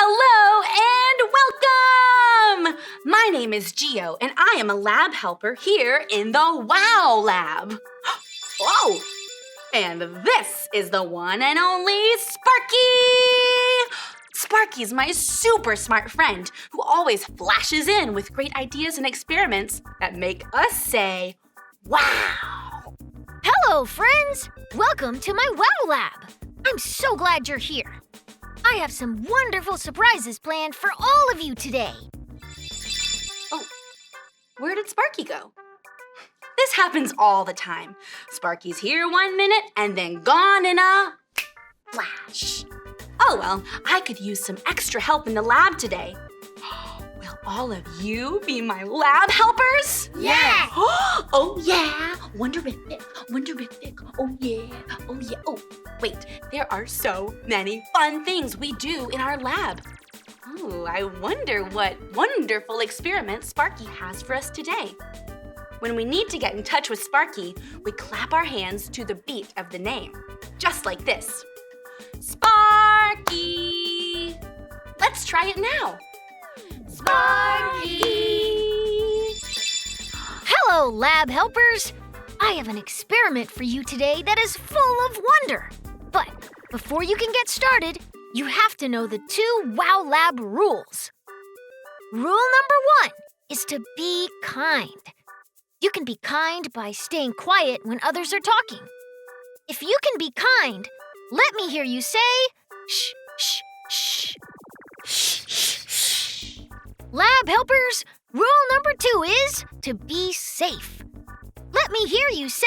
Hello and welcome! My name is Geo, and I am a lab helper here in the WOW Lab. Whoa! And this is the one and only Sparky! Sparky's my super smart friend who always flashes in with great ideas and experiments that make us say, wow! Hello, friends! Welcome to my WOW Lab. I'm so glad you're here. I have some wonderful surprises planned for all of you today. Oh, where did Sparky go? This happens all the time. Sparky's here 1 minute and then gone in a flash. Oh well, I could use some extra help in the lab today. Will all of you be my lab helpers? Yeah! Oh yeah! Wonderific, wonderific, oh yeah, oh yeah. Oh, wait, there are so many fun things we do in our lab. Oh, I wonder what wonderful experiment Sparky has for us today. When we need to get in touch with Sparky, we clap our hands to the beat of the name, just like this. Sparky! Let's try it now. Sparky! Hello, lab helpers! I have an experiment for you today that is full of wonder. But before you can get started, you have to know the 2 WOW Lab rules. Rule number 1 is to be kind. You can be kind by staying quiet when others are talking. If you can be kind, let me hear you say, shh, shh, shh. Shh, shh, shh. Lab helpers, rule number 2 is to be safe. Let me hear you say,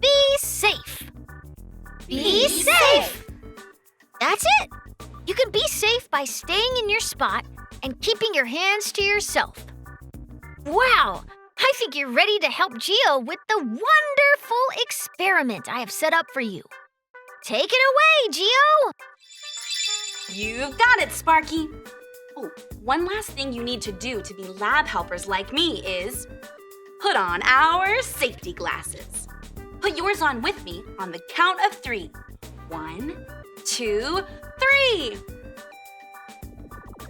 be safe. Be safe. That's it. You can be safe by staying in your spot and keeping your hands to yourself. Wow, I think you're ready to help Geo with the wonderful experiment I have set up for you. Take it away, Geo. You've got it, Sparky. Oh, one last thing you need to do to be lab helpers like me is put on our safety glasses. Put yours on with me on the count of 3. 1, 2, 3.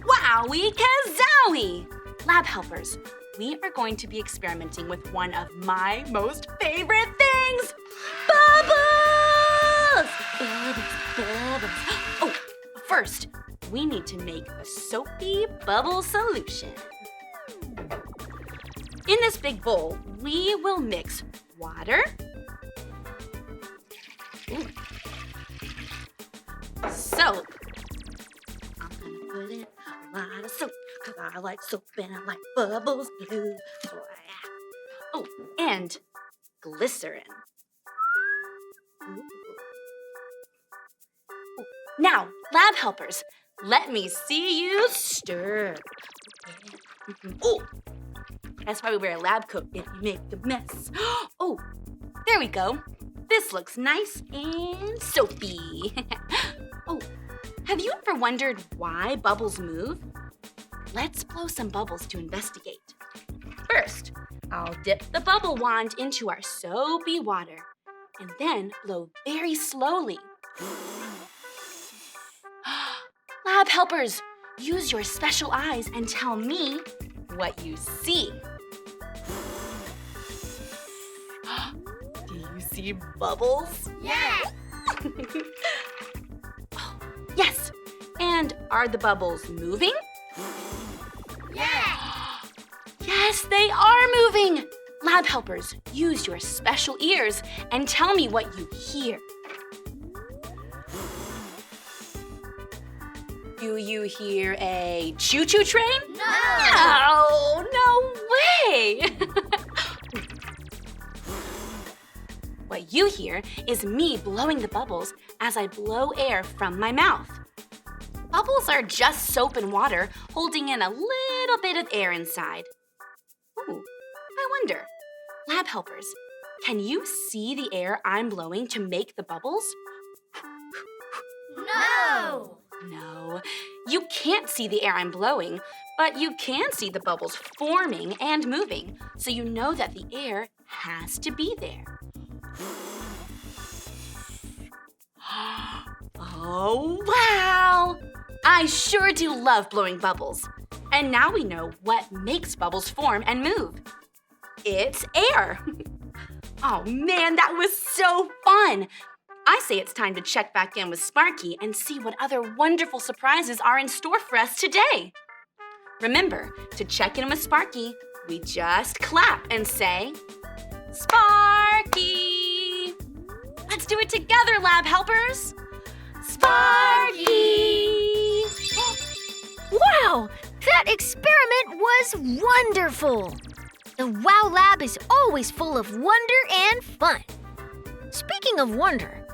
Wowie kazowie! Lab helpers, we are going to be experimenting with one of my most favorite things, bubbles! Bubbles, bubbles. Oh, first, we need to make a soapy bubble solution. In this big bowl, we will mix water, soap. I'm gonna put in a lot of soap, cause I like soap and I like bubbles too. Oh, and glycerin. Ooh. Now, lab helpers, let me see you stir. Oh, that's why we wear a lab coat if you make a mess. Oh, there we go. This looks nice and soapy. Oh, have you ever wondered why bubbles move? Let's blow some bubbles to investigate. First, I'll dip the bubble wand into our soapy water and then blow very slowly. Lab helpers, use your special eyes and tell me what you see. Do you see bubbles? Yeah. Yes. And are the bubbles moving? Yeah. Yes, they are moving. Lab helpers, use your special ears and tell me what you hear. Do you hear a choo-choo train? No. No way! What you hear is me blowing the bubbles as I blow air from my mouth. Bubbles are just soap and water holding in a little bit of air inside. Ooh, I wonder, lab helpers, can you see the air I'm blowing to make the bubbles? No. No, you can't see the air I'm blowing, but you can see the bubbles forming and moving, so you know that the air has to be there. Oh, wow! I I sure do love blowing bubbles. And now we know what makes bubbles form and move. It's air. Oh man, that was so fun. I say it's time to check back in with Sparky and see what other wonderful surprises are in store for us today. Remember, to check in with Sparky, we just clap and say, Sparky! Let's do it together, lab helpers! Sparky! Wow! That experiment was wonderful! The Wow Lab is always full of wonder and fun. Speaking of wonder,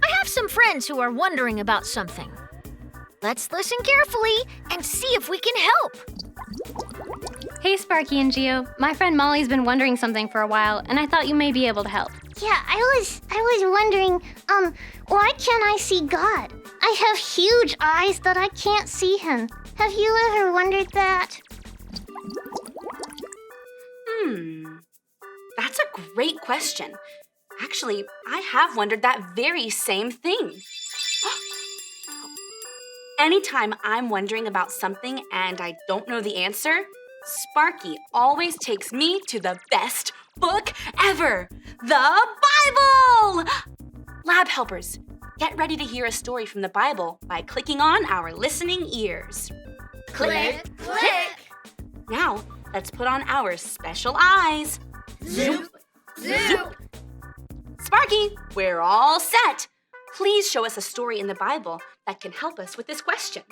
I have some friends who are wondering about something. Let's listen carefully and see if we can help. Hey, Sparky and Geo. My friend Molly's been wondering something for a while, and I thought you may be able to help. Yeah, I was wondering, why can't I see God? I have huge eyes that I can't see him. Have you ever wondered that? That's a great question. Actually, I have wondered that very same thing. Anytime I'm wondering about something and I don't know the answer, Sparky always takes me to the best book ever, the Bible! Lab helpers, get ready to hear a story from the Bible by clicking on our listening ears. Click, click. Now, let's put on our special eyes. Zoop, zoop. Sparky, we're all set. Please show us a story in the Bible that can help us with this question.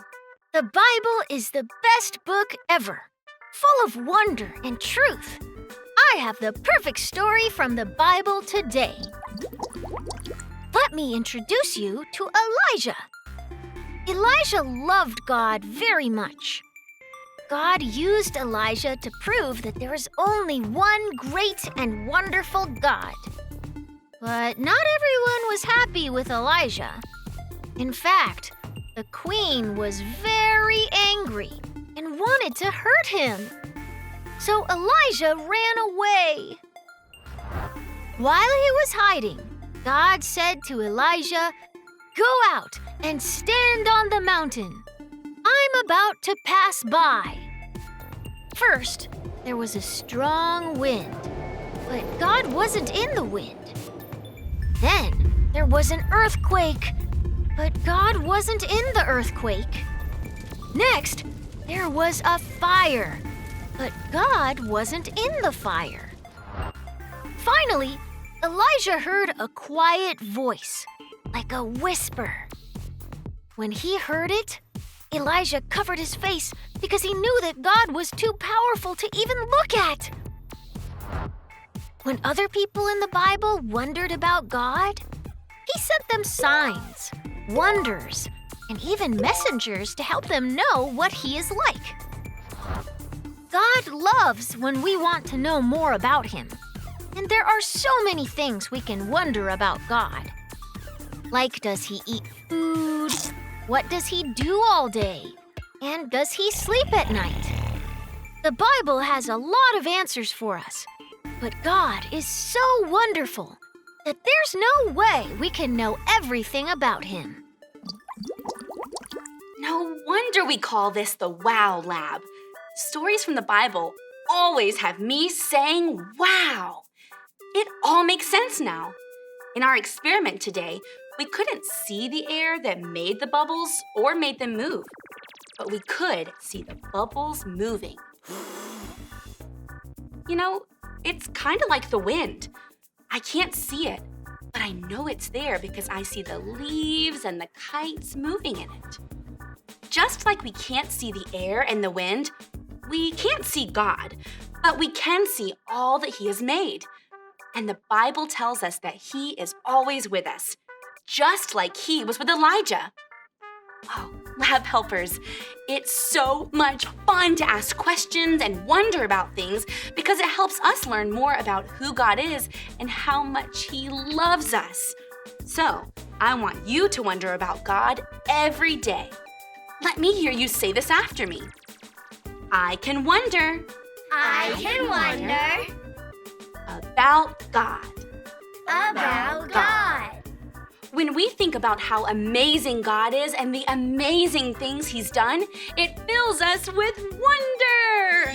The Bible is the best book ever, full of wonder and truth. I have the perfect story from the Bible today. Let me introduce you to Elijah. Elijah loved God very much. God used Elijah to prove that there is only one great and wonderful God. But not everyone was happy with Elijah. In fact, the queen was very angry and wanted to hurt him. So Elijah ran away. While he was hiding, God said to Elijah, "Go out and stand on the mountain. I'm about to pass by." First, there was a strong wind, but God wasn't in the wind. Then there was an earthquake, but God wasn't in the earthquake. Next, there was a fire, but God wasn't in the fire. Finally, Elijah heard a quiet voice, like a whisper. When he heard it, Elijah covered his face because he knew that God was too powerful to even look at. When other people in the Bible wondered about God, he sent them signs, wonders, and even messengers to help them know what he is like. God loves when we want to know more about him. And there are so many things we can wonder about God. Like, does he eat food? What does he do all day? And does he sleep at night? The Bible has a lot of answers for us. But God is so wonderful that there's no way we can know everything about him. No wonder we call this the Wow Lab. Stories from the Bible always have me saying wow. It all makes sense now. In our experiment today, we couldn't see the air that made the bubbles or made them move, but we could see the bubbles moving. You know, it's kind of like the wind. I can't see it, but I know it's there because I see the leaves and the kites moving in it. Just like we can't see the air and the wind, we can't see God, but we can see all that he has made. And the Bible tells us that he is always with us, just like he was with Elijah. Oh, lab helpers, it's so much fun to ask questions and wonder about things because it helps us learn more about who God is and how much he loves us. So, I want you to wonder about God every day. Let me hear you say this after me. I can wonder. I can wonder About God. about God. When we think about how amazing God is and the amazing things He's done, it fills us with wonder.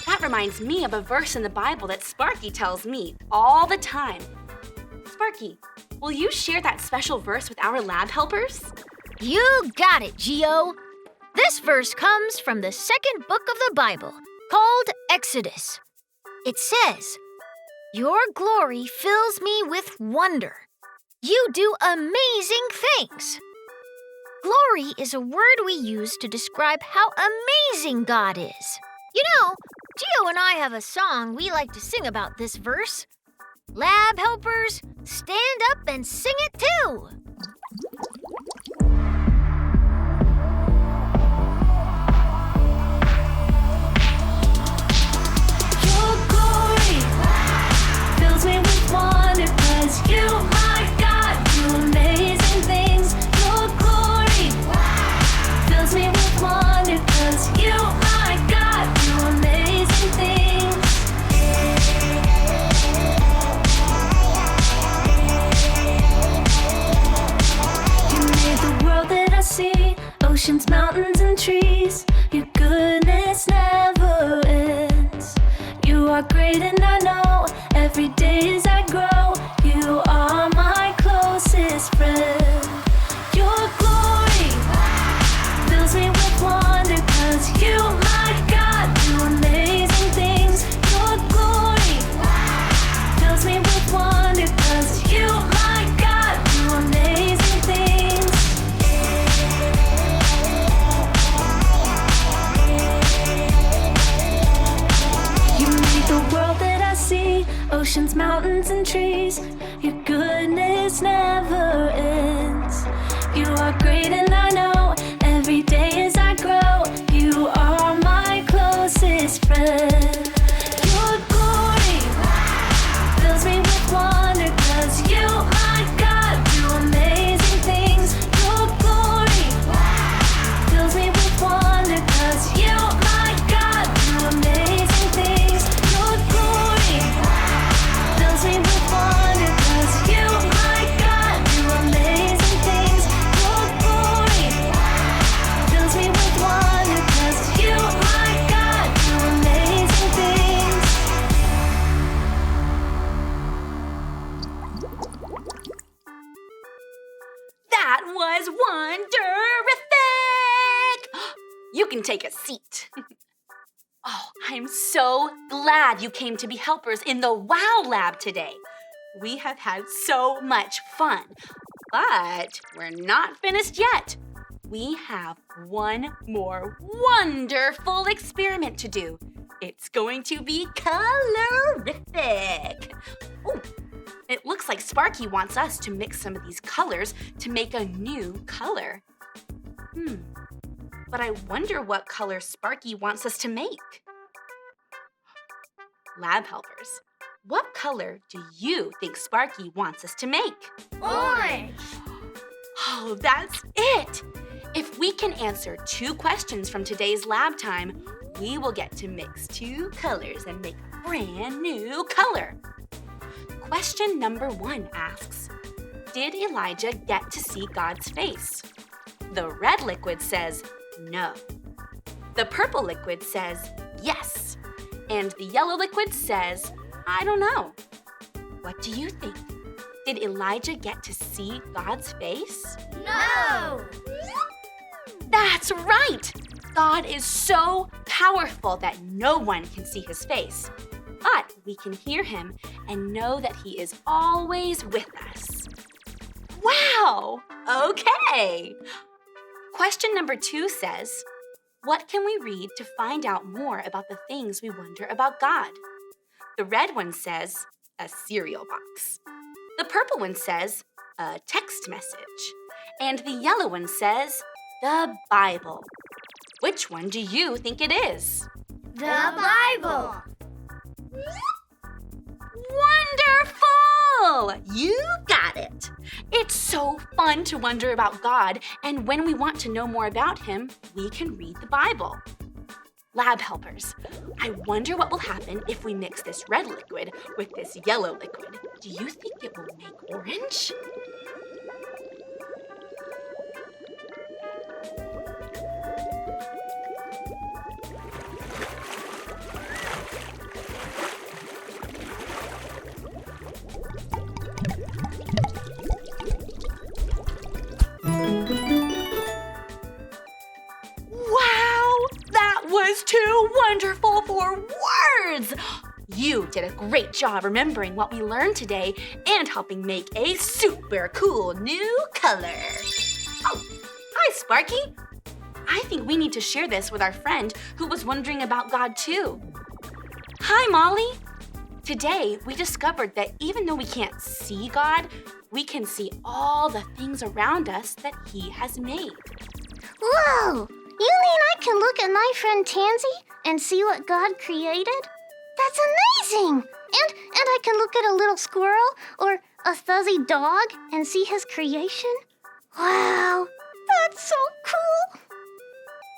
That reminds me of a verse in the Bible that Sparky tells me all the time. Sparky, will you share that special verse with our lab helpers? You got it, Geo. This verse comes from the second book of the Bible, called Exodus. It says, "Your glory fills me with wonder. You do amazing things." Glory is a word we use to describe how amazing God is. You know, Geo and I have a song we like to sing about this verse. Lab helpers, stand up and sing it too. Your glory fills me with wonder, 'cause you, my God, do amazing things. Your glory fills me with wonder, 'cause you, my God, do amazing things. You made the world that I see, oceans, mountains, and trees. Your goodness never ends. You are great and I know, every day as I grow, you are my closest friend. Your glory fills me with wonder, 'cause you, my God, do amazing things. Your glory fills me with wonder, 'cause you, my God, do amazing things. You made the world that I see, oceans, mountains, and trees. Your goodness never ends. You are great and I know, every day as I grow, you are my closest friend. Your glory fills me with wonder, 'cause you, my God, do amazing things. Your glory fills me with wonder, 'cause you, my God, do amazing things. Your glory fills me with wonder, 'cause you, my God, do amazing things. Your glory fills me with wonder, 'cause you, my God, do amazing things. That was wonderific! You can take a seat. Oh, I'm so glad you came to be helpers in the WOW Lab today. We have had so much fun, but we're not finished yet. We have one more wonderful experiment to do. It's going to be colorific. Oh, it looks like Sparky wants us to mix some of these colors to make a new color. But I wonder what color Sparky wants us to make. Lab helpers, what color do you think Sparky wants us to make? Orange. Oh, that's it! If we can answer 2 questions from today's lab time, we will get to mix 2 colors and make a brand new color. Question number 1 asks, did Elijah get to see God's face? The red liquid says no. The purple liquid says yes. And the yellow liquid says, I don't know. What do you think? Did Elijah get to see God's face? No. That's right! God is so powerful that no one can see his face. But we can hear him and know that he is always with us. Wow! Okay! Question number 2 says, what can we read to find out more about the things we wonder about God? The red one says, a cereal box. The purple one says, a text message. And the yellow one says, the Bible. Which one do you think it is? The Bible. Wonderful! You got it! It's so fun to wonder about God, and when we want to know more about him, we can read the Bible. Lab helpers, I wonder what will happen if we mix this red liquid with this yellow liquid. Do you think it will make orange? is too wonderful for words. You did a great job remembering what we learned today and helping make a super cool new color. Oh, hi, Sparky. I think we need to share this with our friend who was wondering about God too. Hi, Molly. Today, we discovered that even though we can't see God, we can see all the things around us that He has made. Whoa! You mean I can look at my friend Tansy and see what God created? That's amazing! And I can look at a little squirrel or a fuzzy dog and see his creation? Wow, that's so cool!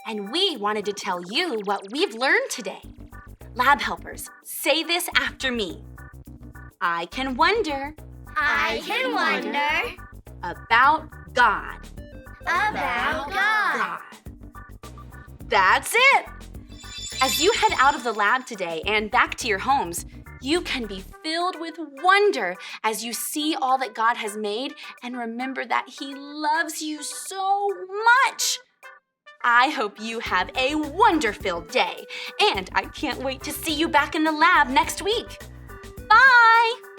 And we wanted to tell you what we've learned today. Lab helpers, say this after me. I can wonder. I can wonder About God. about God. That's it! As you head out of the lab today and back to your homes, you can be filled with wonder as you see all that God has made and remember that He loves you so much. I hope you have a wonder-filled day, and I can't wait to see you back in the lab next week. Bye!